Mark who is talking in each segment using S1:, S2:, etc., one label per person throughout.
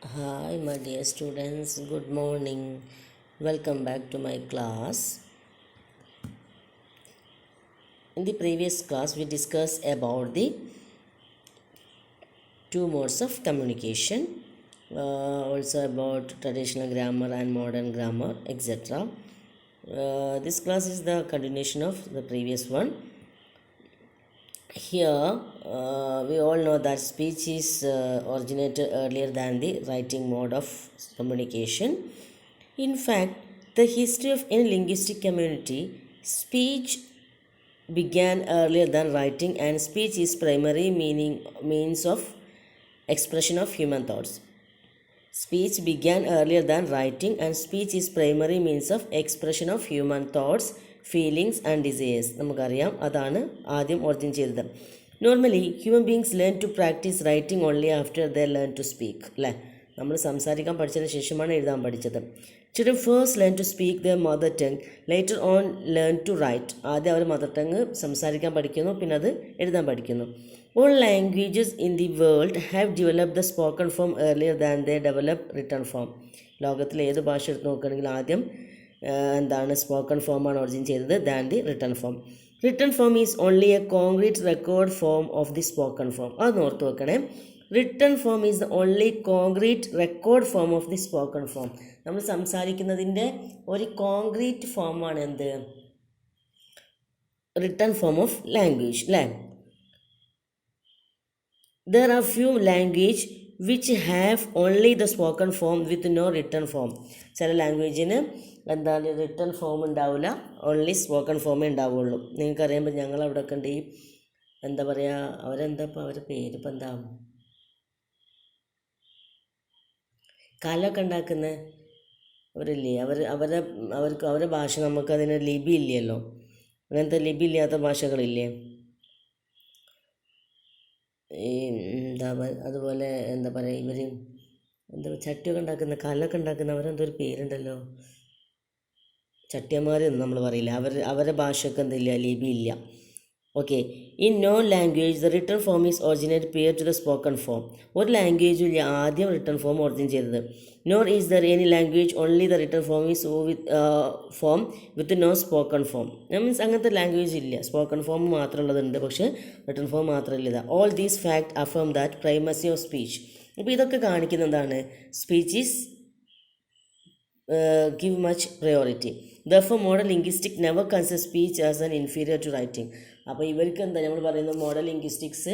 S1: Hi, my dear students. Good morning. Welcome back to my class. In the previous class, we discussed about the two modes of communication, also about traditional grammar and modern grammar, etc. This class is the continuation of the previous one. Here, we all know that speech is originated earlier than the writing mode of communication. In fact, the history of any linguistic community, speech began earlier than writing, and speech is primary means of expression of human thoughts. Speech began earlier than writing, and speech is primary means of expression of human thoughts, feelings and desires. നമുക്കറിയാം അതാണ് ആദ്യം origin ചെയ്തത്. Normally human beings learn to practice writing only after they learn to speak. അല്ലേ, നമ്മൾ സംസാരിക്കാൻ പഠിച്ചതിന് ശേഷമാണ് എഴുതാൻ പഠിച്ചത്. Children first learn to speak the mother tongue, later on learn to write. ആദ്യം അവർ മദർ ടങ് സംസാരിക്കാൻ പഠിക്കുന്നു, പിന്നെ അത് എഴുതാൻ പഠിക്കുന്നു. All languages in the world have developed the spoken form earlier than they developed written form. ലോകത്തിലെ ഏത് ഭാഷ എടുത്ത് നോക്കുകയാണെങ്കിൽ ആദ്യം എന്താണ് സ്പോക്കൺ ഫോമാണ് ഒറിജിൻ ചെയ്തത് than the written form. Written form is only A concrete record form of the spoken form. അത് ഓർത്ത് വെക്കണേ. Written form is the only concrete record form of the spoken form. നമ്മൾ സംസാരിക്കുന്നതിൻ്റെ ഒരു കോൺക്രീറ്റ് ഫോമാണ് എന്ത്? Written form of language. അല്ലേ, there are few language which have only the spoken form with no written form. ചില ലാംഗ്വേജിന് എന്താണ് written form ഉണ്ടാവില്ല, only spoken ഫോമേ ഉണ്ടാവുള്ളൂ. നിങ്ങൾക്കറിയുമ്പോൾ ഞങ്ങൾ അവിടെ ഒക്കെ ഉണ്ട് ഈ എന്താ പറയുക, അവരെന്താ ഇപ്പോൾ അവരുടെ പേരിപ്പോൾ എന്താ കാലമൊക്കെ ഉണ്ടാക്കുന്ന അവരില്ലേ, അവരുടെ ഭാഷ നമുക്കതിന് ലിപി ഇല്ലല്ലോ. അങ്ങനത്തെ ലിപി ഇല്ലാത്ത ഭാഷകളില്ലേ, ഈ എന്താ അതുപോലെ എന്താ പറയുക, ഇവർ എന്താ ചട്ടിയൊക്കെ ഉണ്ടാക്കുന്ന കല്ലൊക്കെ ഉണ്ടാക്കുന്ന അവരെന്തോ ഒരു പേരുണ്ടല്ലോ, ചട്ടിയന്മാരെന്ന് നമ്മൾ പറയില്ല. അവരുടെ ഭാഷയൊക്കെ എന്തില്ല, ലിപി ഇല്ല. Okay, in no language the written form is originate prior to the spoken form. ഒരു ലാംഗ്വേജും ഇല്ല ആദ്യം റിട്ടൺ ഫോം ഒറിജിൻ ചെയ്തത്. Nor is there any language only the written form is form with no spoken form. Means അങ്ങനത്തെ language ഇല്ല, spoken form മാത്രമുള്ളതുണ്ട്, പക്ഷേ written form മാത്രമില്ല. All these fact affirm that primacy of speech. അപ്പോൾ ഇതൊക്കെ കാണിക്കുന്ന എന്താണ്? Speech is give much priority. Therefore, modern linguistics never considers speech as an inferior to writing. അപ്പോൾ ഇവർക്ക് എന്താ നമ്മൾ പറയുന്നത്, മോഡൽ ലിംഗ്വിസ്റ്റിക്സ്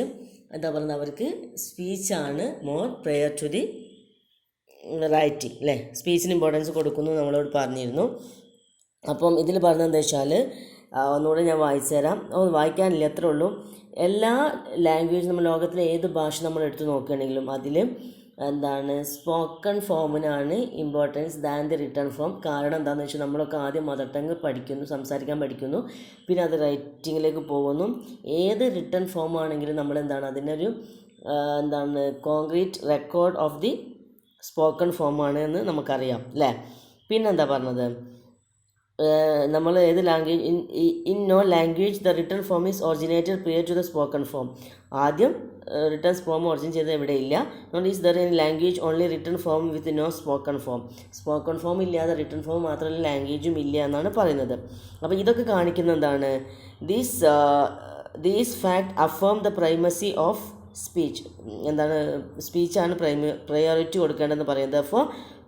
S1: എന്താ പറയുന്നത്, അവർക്ക് സ്പീച്ചാണ് more prior to the writing. അല്ലേ, സ്പീച്ചിന് ഇമ്പോർട്ടൻസ് കൊടുക്കുന്നു നമ്മളോട് പറഞ്ഞിരുന്നു. അപ്പം ഇതിൽ പറഞ്ഞത് എന്താ വെച്ചാൽ, ഒന്നുകൂടെ ഞാൻ വായിച്ചു തരാം. വായിക്കാനില്ല, അത്രേ ഉള്ളൂ. എല്ലാ ലാംഗ്വേജ് നമ്മൾ ലോകത്തിലെ ഏത് ഭാഷ നമ്മൾ എടുത്ത് നോക്കുകയാണെങ്കിലും അതിൽ എന്താണ് സ്പോക്കൺ ഫോമിനാണ് importance than the written form. കാരണം എന്താണെന്ന് വെച്ചാൽ നമ്മളൊക്കെ ആദ്യം മദർ ടങ് പഠിക്കുന്നു, സംസാരിക്കാൻ പഠിക്കുന്നു, പിന്നെ അത് റൈറ്റിങ്ങിലേക്ക് പോകുന്നു. ഏത് റിട്ടൺ ഫോം ആണെങ്കിലും നമ്മൾ എന്താണ് അതിനൊരു എന്താണ് concrete record of the spoken ഫോമാണ് എന്ന് നമുക്കറിയാം. അല്ലേ, പിന്നെന്താ പറഞ്ഞത്, നമ്മൾ ഏത് language in no language the written form is originated prior to the spoken form. ആദ്യം റിട്ടൺ ഫോം ഒറിജിൻ ചെയ്തത് എവിടെയില്ല. Not is there in language only written form with no spoken form. Spoken form ഇല്ലാതെ written form മാത്രമല്ല ലാംഗ്വേജും ഇല്ല എന്നാണ് പറയുന്നത്. അപ്പോൾ ഇതൊക്കെ കാണിക്കുന്ന എന്താണ്, these fact affirm the primacy of speech. എന്താണ്, സ്പീച്ചാണ് പ്രയോറിറ്റി കൊടുക്കേണ്ടതെന്ന് പറയുന്നത്. അപ്പോൾ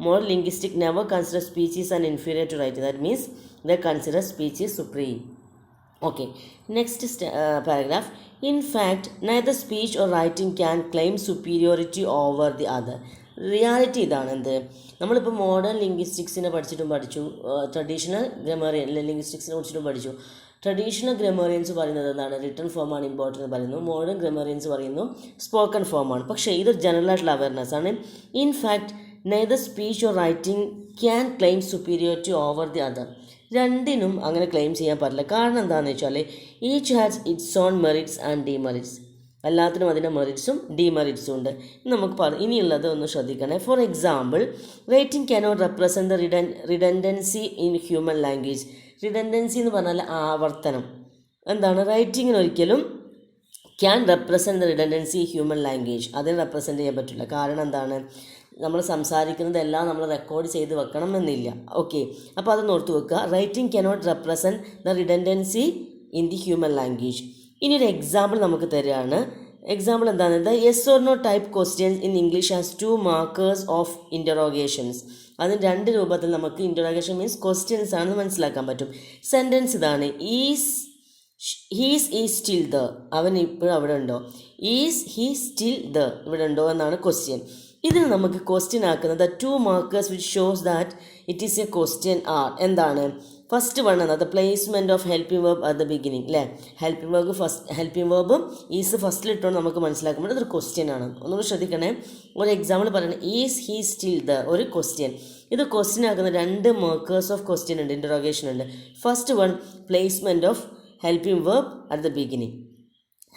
S1: more linguistic never consider speech is an inferior to writing. That means they consider speech is supreme. Okay, next paragraph. In fact, neither speech or writing can claim superiority over the other. Reality ഇതാണ്. എന്ത്, നമ്മളിപ്പോൾ modern ലിംഗ്വിസ്റ്റിക്സിനെ പഠിച്ചു, traditional ഗ്രമറിയൻ ലിംഗ്വിസ്റ്റിക്സിനെ കുറിച്ചിട്ടും പഠിച്ചു. Traditional ഗ്രമറിയൻസ് പറയുന്നത് എന്താണ്, written ഫോമാണ് important പറയുന്നു. മോഡേൺ ഗ്രമറിയൻസ് പറയുന്നു സ്പോക്കൺ ഫോമാണ്. പക്ഷേ ഇതൊരു ജനറൽ ആയിട്ടുള്ള അവയർനെസ് ആണ്. In fact neither speech or writing can claim superiority over the other. രണ്ടിനും അങ്ങനെ ക്ലെയിം ചെയ്യാൻ പറ്റില്ല. കാരണം എന്താണെന്ന് വെച്ചാൽ each has it's on merits and demerits. എല്ലാത്തിനും അതിൻ്റെ മെറിറ്റ്സും ഡിമെറിറ്റ്സും ഉണ്ട്. നമുക്ക് ഇനിയുള്ളത് ഒന്ന് ശ്രദ്ധിക്കണേ. For example, writing cannot represent the redundancy in human language. Redundancy എന്ന് പറഞ്ഞാൽ ആവർത്തനം. എന്താണ്, റൈറ്റിങ്ങിന് ഒരിക്കലും can represent the redundancy human language, അതിന് റെപ്രസെൻറ്റ് ചെയ്യാൻ പറ്റില്ല. കാരണം എന്താണ്, നമ്മൾ സംസാരിക്കുന്നതെല്ലാം നമ്മൾ റെക്കോർഡ് ചെയ്ത് വെക്കണം എന്നില്ല. ഓക്കെ, അപ്പോൾ അതൊന്ന് ഓർത്ത് വെക്കുക. Writing cannot represent the redundancy in the human language. ഇനി ഒരു എക്സാമ്പിൾ നമുക്ക് തരികയാണ്. എക്സാമ്പിൾ എന്താണെന്ന് the yes or no type questions in English has 2 markers of interrogations. അതിന് 2 രൂപത്തിൽ നമുക്ക് ഇൻ്ററോഗേഷൻ മീൻസ് ക്വസ്റ്റ്യൻസ് ആണെന്ന് മനസ്സിലാക്കാൻ പറ്റും. സെൻറ്റൻസ് ഇതാണ്: ഈസ് സ്റ്റിൽ ദ, അവൻ ഇപ്പോഴും അവിടെ ഉണ്ടോ? ഈസ് ഹീ സ്റ്റിൽ ദ, ഇവിടെ ഉണ്ടോ എന്നാണ് ക്വസ്റ്റ്യൻ. ഇതിന് നമുക്ക് ക്വസ്റ്റ്യൻ ആക്കുന്നത് 2 markers which shows that it is a question are എന്താണ്? ഫസ്റ്റ് വൺ എന്നത് placement of helping verb at the beginning അല്ലേ. ഹെൽപ്പിംഗ് വേർബ് ഈസ് ഫസ്റ്റിലിട്ടുകൊണ്ട് നമുക്ക് മനസ്സിലാക്കുമ്പോൾ അതൊരു ക്വസ്റ്റ്യൻ ആണ്. ഒന്നുകൂടി ശ്രദ്ധിക്കണേ. ഒരു എക്സാമ്പിൾ പറയണേ: ഈസ് ഹീ സ്റ്റിൽ ദ, ഒരു ക്വസ്റ്റ്യൻ. ഇത് ക്വസ്റ്റ്യൻ ആക്കുന്ന 2 മാർക്കേഴ്സ് ഓഫ് ക്വസ്റ്റ്യൻ ഉണ്ട്, ഇൻ്ററോഗേഷൻ ഉണ്ട്. First one placement of helping verb at the beginning.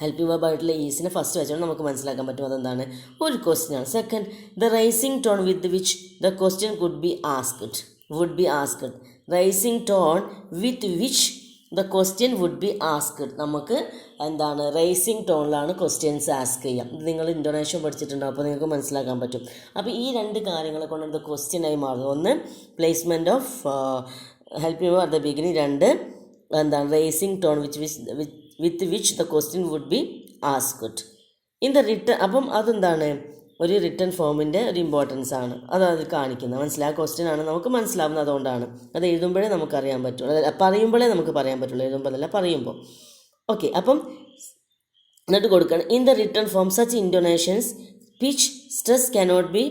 S1: Helping verb ആയിട്ടുള്ള ഈസിനെ ഫസ്റ്റ് വെച്ചാൽ നമുക്ക് മനസ്സിലാക്കാൻ പറ്റും അതെന്താണ്, ഒരു ക്വസ്റ്റ്യൻ ആണ്. Second, the rising tone with which the question would be asked. Rising tone with which the question would be asked. നമുക്ക് എന്താണ് റൈസിംഗ് ടോണിലാണ് ക്വസ്റ്റ്യൻസ് ആസ്ക് ചെയ്യാം. ഇത് നിങ്ങൾ ഇൻഡോനേഷ്യൻ പഠിച്ചിട്ടുണ്ടാവും, അപ്പോൾ നിങ്ങൾക്ക് മനസ്സിലാക്കാൻ പറ്റും. അപ്പോൾ ഈ 2 കാര്യങ്ങളെ കൊണ്ട് ഇത് ക്വസ്റ്റ്യനായി മാറുന്നു. ഒന്ന് placement of helping verb at the beginning, 2 എന്താണ് rising tone with which the question would be asked in the written. അപ്പം അതെന്താണ് ഒരു റിട്ടൺ ഫോമിൻ്റെ ഒരു ഇമ്പോർട്ടൻസ് ആണ് അത് കാണിക്കുന്നത്. മനസ്സിലായ ക്വസ്റ്റ്യൻ ആണ് നമുക്ക് മനസ്സിലാവുന്നത്, അതുകൊണ്ടാണ്. അത് എഴുതുമ്പോഴേ നമുക്കറിയാൻ പറ്റുള്ളൂ, പറയുമ്പോഴേ നമുക്ക് പറയാൻ പറ്റുള്ളൂ, എഴുതുമ്പോഴല്ല പറയുമ്പോൾ. ഓക്കെ, അപ്പം എന്നിട്ട് കൊടുക്കണം. In the written form such intonations pitch stress cannot be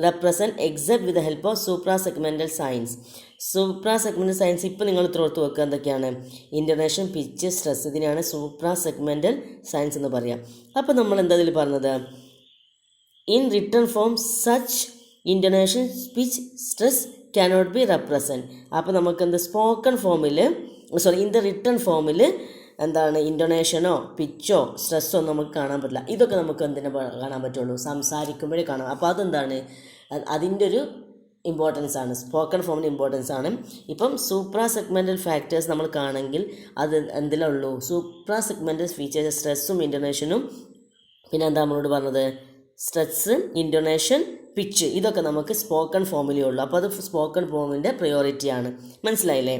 S1: represent except with the help of supra segmental science. Supra segmental science ഇപ്പോൾ നിങ്ങൾ ഓർത്ത് വെക്കുക എന്തൊക്കെയാണ്? ഇൻ്റർനേഷൻ, പിച്ച്, സ്ട്രെസ്, ഇതിനെയാണ് സൂപ്രാ സെഗ്മെൻ്റൽ സയൻസ് എന്ന് പറയാം. അപ്പോൾ നമ്മൾ എന്താ ഇതിൽ പറഞ്ഞത്? In written form such intonation pitch stress cannot be represent. അപ്പോൾ നമുക്കെന്ത് സ്പോക്കൺ ഫോമിൽ ഇൻ ദ റിട്ടൺ ഫോമിൽ എന്താണ് ഇൻ്റോനേഷനോ പിച്ചോ സ്ട്രെസ്സോ നമുക്ക് കാണാൻ പറ്റില്ല. ഇതൊക്കെ നമുക്ക് എന്തിനെ കാണാൻ പറ്റുള്ളൂ? സംസാരിക്കുമ്പോഴേ കാണാം. അപ്പോൾ അതെന്താണ്? അതിൻ്റെ ഒരു ഇമ്പോർട്ടൻസ് ആണ്, സ്പോക്കൺ ഫോമിൻ്റെ ഇമ്പോർട്ടൻസ് ആണ്. ഇപ്പം സൂപ്രാ സെഗ്മെൻ്റൽ ഫാക്ടേഴ്സ് നമ്മൾ കാണണമെങ്കിൽ അത് എന്തിലുള്ളൂ? സൂപ്രാ സെഗ്മെൻ്റൽ ഫീച്ചേഴ്സ് സ്ട്രെസ്സും ഇൻ്റോനേഷനും, പിന്നെ എന്താ നമ്മളോട് പറഞ്ഞത്? സ്ട്രെസ്, ഇൻ്റോനേഷൻ, പിച്ച്, ഇതൊക്കെ നമുക്ക് സ്പോക്കൺ ഫോമിലേ ഉള്ളൂ. അപ്പോൾ അത് സ്പോക്കൺ ഫോമിൻ്റെ പ്രയോറിറ്റിയാണ്. മനസ്സിലായില്ലേ?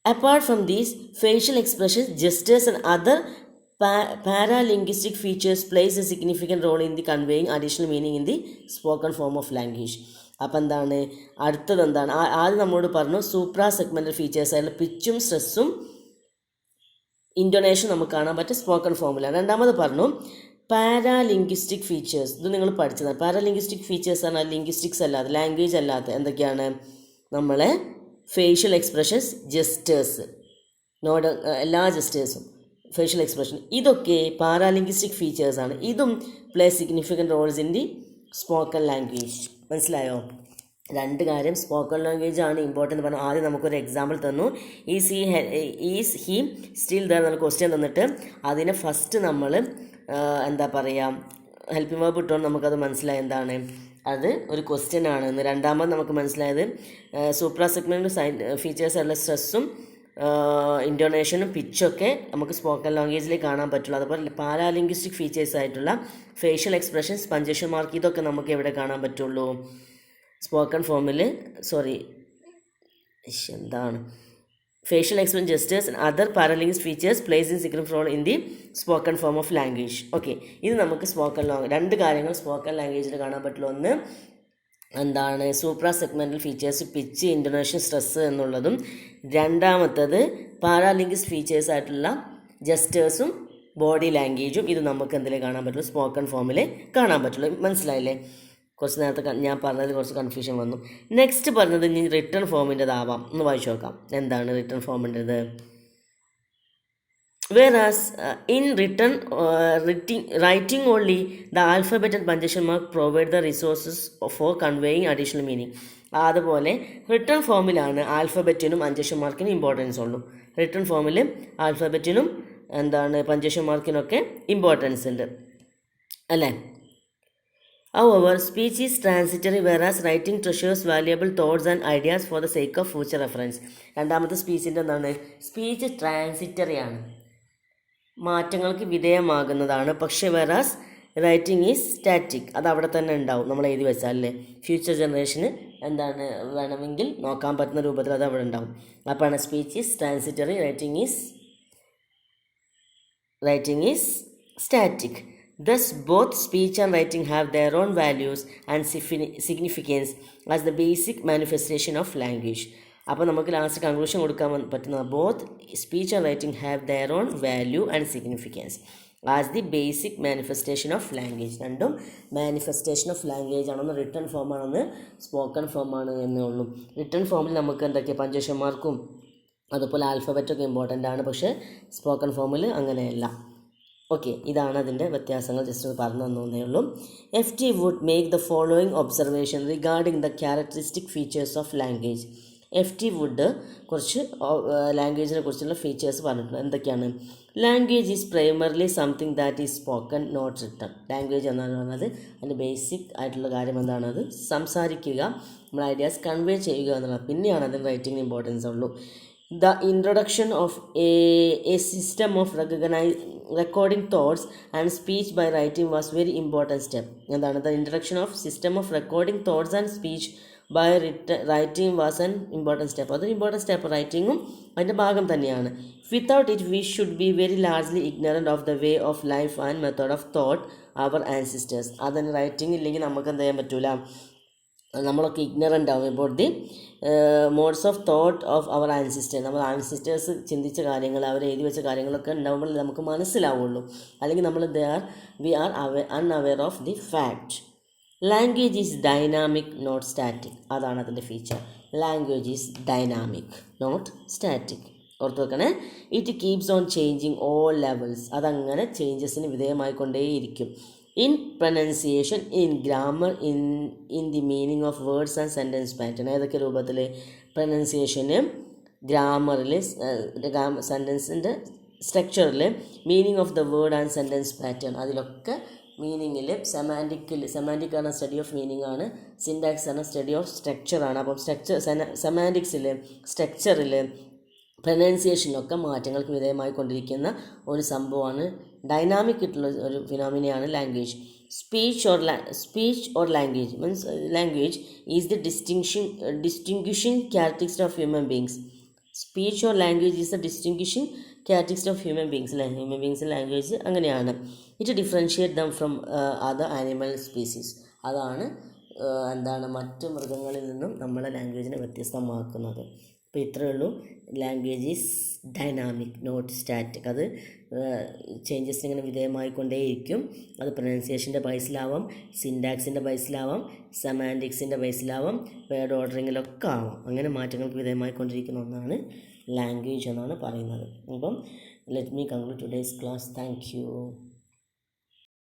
S1: Apart from these facial expressions, gestures and other paralinguistic features plays a significant role in the conveying additional meaning in the spoken form of language. അപ്പോൾ എന്താണ് അടുത്തത്? എന്താണ് ആദ്യം നമ്മളോട് പറഞ്ഞു സൂപ്രാ സെഗ്മെൻ്റൽ ഫീച്ചേഴ്സ് ആയിട്ടുള്ള പിച്ചും സ്ട്രെസ്സും ഇൻ്റോനേഷൻ നമുക്ക് കാണാൻ പറ്റും സ്പോക്കൺ ഫോമിലാണ്. രണ്ടാമത് പറഞ്ഞു പാരാലിംഗ്വിസ്റ്റിക് ഫീച്ചേഴ്സ്. ഇത് നിങ്ങൾ പഠിച്ചതാണ്. പാരാലിംഗ്വിസ്റ്റിക് ഫീച്ചേഴ്സ് ആണ് ലിംഗ്വിസ്റ്റിക്സ് അല്ലാതെ, ലാംഗ്വേജ് അല്ലാത്ത എന്തൊക്കെയാണ്? നമ്മളെ ഫേഷ്യൽ എക്സ്പ്രഷൻസ്, ജെസ്റ്റേഴ്സ്, എല്ലാ ജെസ്റ്റേഴ്സും, ഫേഷ്യൽ എക്സ്പ്രഷൻ, ഇതൊക്കെ പാരാലിംഗ്വിസ്റ്റിക് ഫീച്ചേഴ്സാണ്. ഇതും play significant Rolls in the spoken language. മനസ്സിലായോ? 2 കാര്യം സ്പോക്കൺ ലാംഗ്വേജ് ആണ് ഇമ്പോർട്ടൻ്റ് പറഞ്ഞു. ആദ്യം നമുക്കൊരു എക്സാമ്പിൾ തന്നു. ഈസ് ഹി സ്റ്റിൽ ദർ എന്നുള്ള ക്വസ്റ്റ്യൻ തന്നിട്ട് അതിനെ ഫസ്റ്റ് നമ്മൾ എന്താ പറയുക ഹെൽപ്പിംഗ് വേർബ് ഇട്ടുകൊണ്ട് നമുക്കത് മനസ്സിലായി എന്താണ് അത് ഒരു ക്വസ്റ്റ്യൻ ആണെന്ന്. രണ്ടാമത് നമുക്ക് മനസ്സിലായത് സൂപ്രാ സെഗ്മെൻ്റ് ഫീച്ചേഴ്സ് ആയിട്ടുള്ള സ്ട്രെസ്സും ഇൻ്റോനേഷനും പിച്ചൊക്കെ നമുക്ക് സ്പോക്കൺ ലാംഗ്വേജിൽ കാണാൻ പറ്റുള്ളൂ. അതുപോലെ പാരാലിംഗ്വിസ്റ്റിക് ഫീച്ചേഴ്സ് ആയിട്ടുള്ള ഫേഷ്യൽ എക്സ്പ്രഷൻസ്, പഞ്ചേഷൻ മാർക്ക്, ഇതൊക്കെ നമുക്ക് എവിടെ കാണാൻ പറ്റുള്ളൂ? സ്പോക്കൺ ഫോമിൽ. എന്താണ് facial expression, gestures and other paralinguistic features plays in significant role in the spoken form of language. Okay, ഇത് നമുക്ക് സ്പോക്കൺ 2 കാര്യങ്ങൾ സ്പോക്കൺ ലാംഗ്വേജിൽ കാണാൻ പറ്റുള്ളൂ. ഒന്ന് എന്താണ് supra segmental features, pitch, ഇൻ്റോനേഷൻ, stress എന്നുള്ളതും. രണ്ടാമത്തത് പാരാലിംഗ്വിസ്റ്റിക് ഫീച്ചേഴ്സ് ആയിട്ടുള്ള ജെസ്റ്റേഴ്സും ബോഡി ലാംഗ്വേജും. ഇത് നമുക്ക് എന്തിലേ കാണാൻ പറ്റുള്ളൂ? സ്പോക്കൺ ഫോമിൽ കാണാൻ പറ്റുള്ളൂ. മനസ്സിലായില്ലേ? കുറച്ച് നേരത്തെ ഞാൻ പറഞ്ഞതിൽ കുറച്ച് കൺഫ്യൂഷൻ വന്നു. നെക്സ്റ്റ് പറഞ്ഞത് ഇനി റിട്ടേൺ ഫോമിൻ്റെതാവാം. ഒന്ന് വായിച്ചു നോക്കാം. എന്താണ് return ഫോമിൻ്റെത്? Whereas in writing only, the alphabet and punctuation mark provide the resources for conveying additional meaning. അതുപോലെ റിട്ടേൺ ഫോമിലാണ് ആൽഫബറ്റിനും പഞ്ചേഷൻ മാർക്കിനും ഇമ്പോർട്ടൻസ് ഉള്ളൂ. റിട്ടേൺ ഫോമിൽ ആൽഫബറ്റിനും പഞ്ചേഷൻ മാർക്കിനൊക്കെ ഇമ്പോർട്ടൻസ് ഉണ്ട് അല്ലേ? However, speech is transitory, whereas writing treasures valuable thoughts and ideas for the sake of future reference. രണ്ടാമത്തെ സ്പീച്ചിൻ്റെ എന്താണ്? Speech transitory ആണ്, മാറ്റങ്ങൾക്ക് വിധേയമാകുന്നതാണ്. പക്ഷേ വെറാസ് റൈറ്റിംഗ് ഈസ് സ്റ്റാറ്റിക്. അത് അവിടെ തന്നെ ഉണ്ടാവും, നമ്മൾ എഴുതി വെച്ചാൽ അല്ലേ. ഫ്യൂച്ചർ ജനറേഷന് എന്താണ് വേണമെങ്കിൽ നോക്കാൻ പറ്റുന്ന രൂപത്തിൽ അത് അവിടെ ഉണ്ടാവും. അപ്പോഴാണ് speech is transitory, writing is static. Thus, both speech and writing have their own values and significance as the basic manifestation of language. അപ്പോൾ നമുക്ക് ലാസ്റ്റ് കൺക്ലൂഷൻ കൊടുക്കാൻ പറ്റുന്ന both speech and writing have their own value and significance as the basic manifestation of language. രണ്ടും manifestation of language ആണെന്ന്, written form ആണെന്ന്, spoken ഫോമാണ് എന്നേ ഉള്ളൂ. റിട്ടൺ ഫോമിൽ നമുക്ക് എന്തൊക്കെയാണ് പഞ്ചേഷൻ മാർക്കും അതുപോലെ ആൽഫബറ്റൊക്കെ ഇമ്പോർട്ടൻ്റ് ആണ്, പക്ഷേ സ്പോക്കൺ ഫോമിൽ അങ്ങനെയല്ല. ഓക്കെ, ഇതാണ് അതിൻ്റെ വ്യത്യാസങ്ങൾ, ജസ്റ്റ് പറഞ്ഞു തന്നേ ഉള്ളൂ. FT would make the following observation regarding the characteristic features of language. FT would കുറച്ച് ലാംഗ്വേജിനെ കുറിച്ചുള്ള ഫീച്ചേഴ്സ് പറഞ്ഞിട്ടുണ്ട്. എന്തൊക്കെയാണ്? Language is primarily something that is spoken not written. Language എന്നാണ് പറയുന്നത്, അതിൻ്റെ ബേസിക് ആയിട്ടുള്ള കാര്യം എന്താണത്? സംസാരിക്കുക, നമ്മൾ ഐഡിയാസ് കൺവേ ചെയ്യുക എന്നുള്ളത്. പിന്നെയാണ് അതിന് റൈറ്റിംഗിന് ഇമ്പോർട്ടൻസ് ഉള്ളൂ. The introduction of a system of recording thoughts and speech by writing was very important step. എന്താണ്? The introduction of system of recording thoughts and speech by writing was an important step. അതൊരു important step, റൈറ്റിങ്ങും അതിൻ്റെ ഭാഗം തന്നെയാണ്. Without it we should be very largely ignorant of the way of life and method of thought our ancestors. അതിന് writing ഇല്ലെങ്കിൽ നമുക്ക് എന്ത് ചെയ്യാൻ പറ്റില്ല, നമ്മളൊക്കെ ഇഗ്നറൻ്റ് ആവും about the modes of thought of our ancestors. നമ്മൾ ആൻസിസ്റ്റേഴ്സ് ചിന്തിച്ച കാര്യങ്ങൾ, അവർ എഴുതി വെച്ച കാര്യങ്ങളൊക്കെ ഉണ്ടാകുമ്പോൾ നമുക്ക് മനസ്സിലാവുള്ളൂ. അല്ലെങ്കിൽ നമ്മൾ we are unaware of the fact. Language is dynamic not static. അതാണ് അതിൻ്റെ feature. Language is dynamic not static. ഓർത്ത് വെക്കണേ. It keeps on changing all levels. അതങ്ങനെ ചേഞ്ചസിന് വിധേയമായിക്കൊണ്ടേയിരിക്കും. In pronunciation, in grammar, in the meaning of words and sentence pattern. ഏതൊക്കെ രൂപത്തിൽ? പ്രൊനൗൺസിയേഷന്, ഗ്രാമറിൽ, സെൻറ്റൻസിൻ്റെ സ്ട്രക്ചറിൽ, meaning of the word and sentence pattern, അതിലൊക്കെ മീനിങ്ങിൽ, സെമാൻറ്റിക് ആണ് സ്റ്റഡി ഓഫ് മീനിങ് ആണ്, സിൻടാക്സ് ആണ് സ്റ്റഡി ഓഫ് സ്ട്രക്ചറാണ്. അപ്പം സെമാൻറ്റിക്സിൽ, സ്ട്രക്ചറിൽ, പ്രൊനൗൺസിയേഷനിലൊക്കെ മാറ്റങ്ങൾക്ക് വിധേയമായിക്കൊണ്ടിരിക്കുന്ന ഒരു സംഭവമാണ്, ഡൈനാമിക് ആയിട്ടുള്ള ഒരു ഫിനോമിനയാണ് language. Speech or language means language is the distinguishing characteristic of human beings. Speech or language is the distinguishing characteristic of human beings. Human ബീങ്സിൻ്റെ ലാംഗ്വേജ് അങ്ങനെയാണ്. It differentiate them from other animal species. അതാണ് എന്താണ് മറ്റു മൃഗങ്ങളിൽ നിന്നും നമ്മളെ ലാംഗ്വേജിനെ വ്യത്യസ്തമാക്കുന്നത്. അപ്പോൾ ഇത്രയേ ഉള്ളൂ. Language is dynamic not static. അത് ചേഞ്ചസിന് ഇങ്ങനെ വിധേയമായിക്കൊണ്ടേയിരിക്കും. അത് പ്രൊനൗൺസിയേഷൻ്റെ ബേസിലാവാം, സിൻടാക്സിൻ്റെ ബേസിലാവാം, സെമാൻറ്റിക്സിൻ്റെ ബേസിലാവാം, വേർഡ് ഓർഡറിങ്ങിലൊക്കെ ആവാം. അങ്ങനെ മാറ്റങ്ങൾക്ക് വിധേയമായിക്കൊണ്ടിരിക്കുന്ന ഒന്നാണ് ലാംഗ്വേജ് എന്നാണ് പറയുന്നത്. അപ്പം let me conclude today's class. Thank you.